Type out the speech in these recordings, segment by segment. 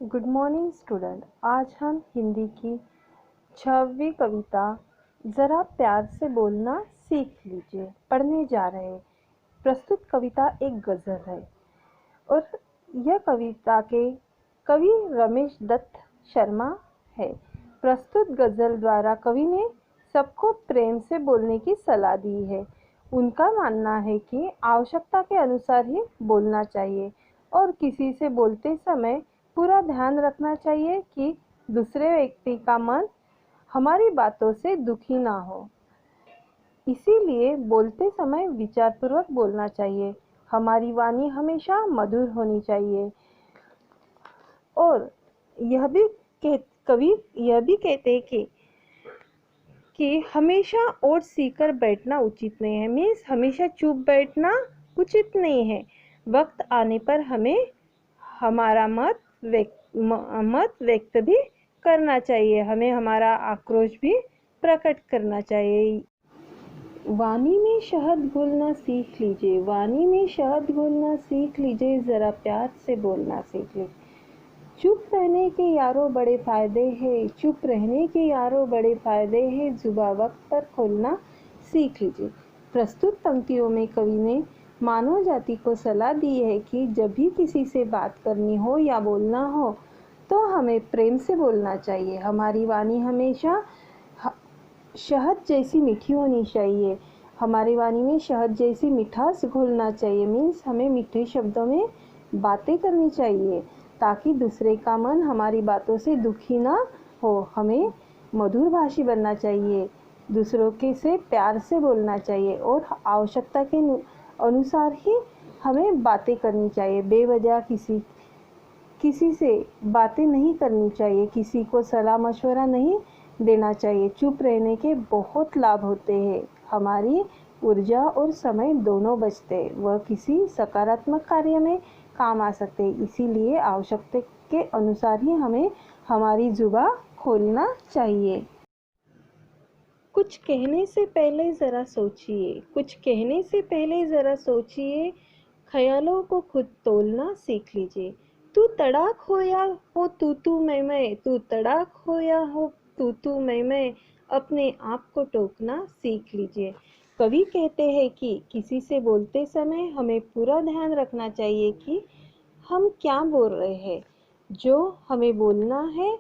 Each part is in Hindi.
Good morning student. आज हम हिंदी की 6वीं कविता ज़रा प्यार से बोलना सीख लीजिए पढ़ने जा रहे हैं। प्रस्तुत कविता एक गज़ल है और यह कविता के कवि रमेश दत्त शर्मा है। प्रस्तुत गज़ल द्वारा कवि ने सबको प्रेम से बोलने की सलाह दी है। उनका मानना है कि आवश्यकता के अनुसार ही बोलना चाहिए और किसी से बोलते समय पूरा ध्यान रखना चाहिए कि दूसरे व्यक्ति का मन हमारी बातों से दुखी ना हो। इसीलिए बोलते समय विचारपूर्वक बोलना चाहिए। हमारी वाणी हमेशा मधुर होनी चाहिए। और कवि यह भी कहते हैं कि हमेशा ओट सीकर बैठना उचित नहीं है। मीन्स हमेशा चुप बैठना उचित नहीं है। वक्त आने पर हमें हमारा मत व्यक्त भी करना चाहिए। हमें हमारा आक्रोश भी प्रकट करना चाहिए। वाणी में शहद घोलना सीख लीजिए, वाणी में शहद घोलना सीख लीजिए, जरा प्यार से बोलना सीख लीजिए। चुप रहने के यारों बड़े फायदे हैं, चुप रहने के यारों बड़े फायदे हैं, जुबान वक्त पर खोलना सीख लीजिए। प्रस्तुत पंक्तियों में कवि ने मानव जाति को सलाह दी है कि जब भी किसी से बात करनी हो या बोलना हो तो हमें प्रेम से बोलना चाहिए। हमारी वाणी हमेशा शहद जैसी मीठी होनी चाहिए। हमारी वाणी में शहद जैसी मिठास घोलना चाहिए। मीन्स हमें मीठे शब्दों में बातें करनी चाहिए ताकि दूसरे का मन हमारी बातों से दुखी ना हो। हमें मधुर भाषी बनना चाहिए, दूसरों के से प्यार से बोलना चाहिए और आवश्यकता के अनुसार ही हमें बातें करनी चाहिए। बेवजह किसी से बातें नहीं करनी चाहिए, किसी को सलाह मशवरा नहीं देना चाहिए। चुप रहने के बहुत लाभ होते हैं। हमारी ऊर्जा और समय दोनों बचते हैं, वह किसी सकारात्मक कार्य में काम आ सकते हैं। इसीलिए आवश्यकता के अनुसार ही हमें हमारी जुबान खोलना चाहिए। कुछ कहने से पहले ज़रा सोचिए, कुछ कहने से पहले ज़रा सोचिए, ख्यालों को खुद तोलना सीख लीजिए। तू तड़ाक हो या हो तू मैं, तू तड़ाक हो या हो तू मैं, अपने आप को टोकना सीख लीजिए। कवि कहते हैं कि किसी से बोलते समय हमें पूरा ध्यान रखना चाहिए कि हम क्या बोल रहे हैं। जो हमें बोलना है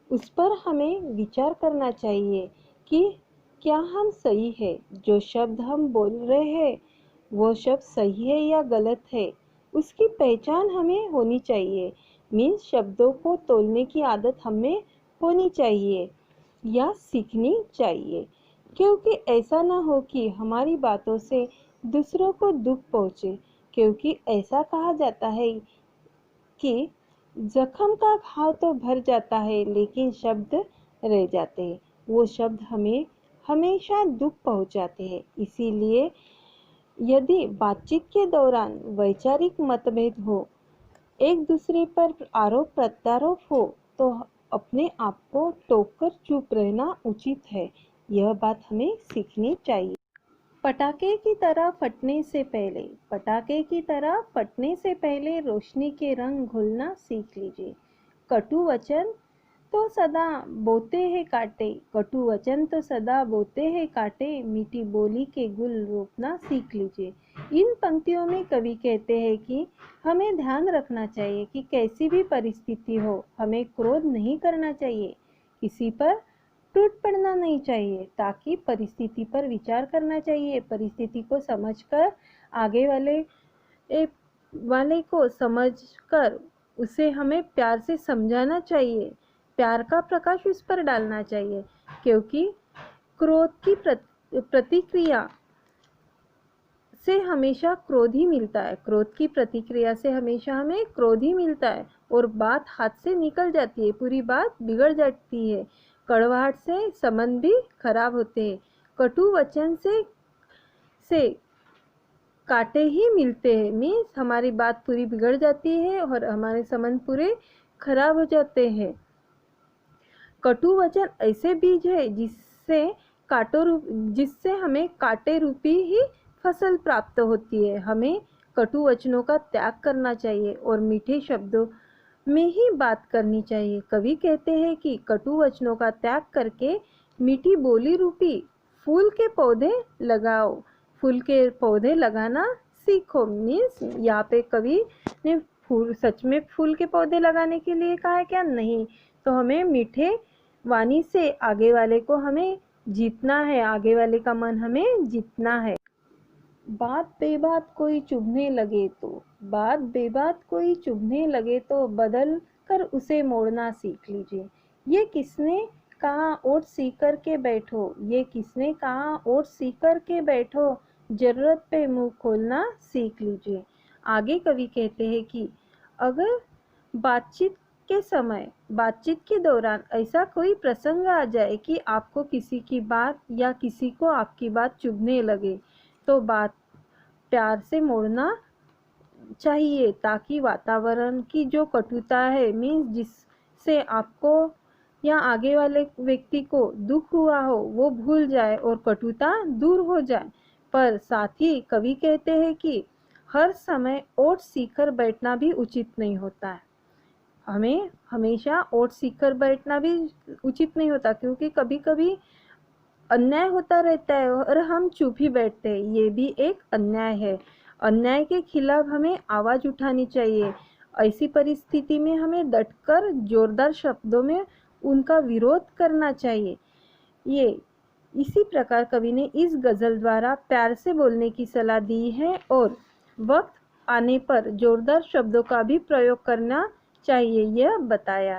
उस पर हमें विचार करना चाहिए कि क्या हम सही है। जो शब्द हम बोल रहे हैं वो शब्द सही है या गलत है, उसकी पहचान हमें होनी चाहिए। मीन्स शब्दों को तोलने की आदत हमें होनी चाहिए या सीखनी चाहिए, क्योंकि ऐसा ना हो कि हमारी बातों से दूसरों को दुख पहुँचे। क्योंकि ऐसा कहा जाता है कि जख्म का घाव तो भर जाता है लेकिन शब्द रह जाते हैं। वो शब्द हमें हमेशा दुख पहुंचाते हैं। इसीलिए यदि बातचीत के दौरान वैचारिक मतभेद हो, एक दूसरे पर आरोप प्रत्यारोप हो, तो अपने आप को टोककर चुप रहना उचित है। यह बात हमें सीखनी चाहिए। पटाखे की तरह फटने से पहले, पटाखे की तरह फटने से पहले रोशनी के रंग घुलना सीख लीजिए। कटु वचन तो सदा बोते हैं कांटे, कटु वचन तो सदा बोते हैं कांटे, मीठी बोली के गुल रोपना सीख लीजिए। इन पंक्तियों में कवि कहते हैं कि हमें ध्यान रखना चाहिए कि कैसी भी परिस्थिति हो हमें क्रोध नहीं करना चाहिए, किसी पर टूट पड़ना नहीं चाहिए, ताकि परिस्थिति पर विचार करना चाहिए। परिस्थिति को समझकर आगे वाले को समझकर उसे हमें प्यार से समझाना चाहिए, प्यार का प्रकाश उस पर डालना चाहिए। क्योंकि क्रोध की प्रतिक्रिया से हमेशा क्रोध ही मिलता है, क्रोध की प्रतिक्रिया से हमेशा हमें क्रोध ही मिलता है और बात हाथ से निकल जाती है, पूरी बात बिगड़ जाती है। कड़वाहट से संबंध भी खराब होते हैं। कटु वचन से कांटे ही मिलते हैं। मीन्स हमारी बात पूरी बिगड़ जाती है और हमारे संबंध पूरे खराब हो जाते हैं। कटु वचन ऐसे बीज है जिससे हमें कांटे रूपी ही फसल प्राप्त होती है। हमें कटु वचनों का त्याग करना चाहिए और मीठे शब्दों में ही बात करनी चाहिए। कवि कहते हैं कि कटु वचनों का त्याग करके मीठी बोली रूपी फूल के पौधे लगाओ। फूल के पौधे लगाना सीखो। मीन्स यहाँ पे कवि ने फूल, सच में फूल के पौधे लगाने के लिए कहा है क्या? नहीं। तो हमें मीठे वाणी से आगे वाले को हमें जीतना है, आगे वाले का मन हमें जीतना है। बात बेबात कोई चुभने लगे तो, बात बेबात कोई चुभने लगे तो बदल कर उसे मोड़ना सीख लीजिए। ये किसने कहा ओट सीख कर के बैठो, ये किसने कहा ओट सीख कर के बैठो, जरूरत पे मुंह खोलना सीख लीजिए। आगे कवि कहते हैं कि अगर बातचीत के समय, बातचीत के दौरान ऐसा कोई प्रसंग आ जाए कि आपको किसी की बात या किसी को आपकी बात चुभने लगे, तो बात प्यार से मोड़ना चाहिए, ताकि वातावरण की जो कटुता है, मीन्स जिससे आपको या आगे वाले व्यक्ति को दुख हुआ हो, वो भूल जाए और कटुता दूर हो जाए। पर साथ ही कवि कहते हैं कि हर समय ओट सीखकर बैठना भी उचित नहीं होता है। हमें हमेशा ओट सीखकर बैठना भी उचित नहीं होता, क्योंकि कभी कभी अन्याय होता रहता है और हम चुप ही बैठते हैं। ये भी एक अन्याय है। अन्याय के खिलाफ हमें आवाज उठानी चाहिए। ऐसी परिस्थिति में हमें डटकर जोरदार शब्दों में उनका विरोध करना चाहिए। ये इसी प्रकार कवि ने इस गजल द्वारा प्यार से बोलने की सलाह दी है और वक्त आने पर जोरदार शब्दों का भी प्रयोग करना चाहिए, यह बताया।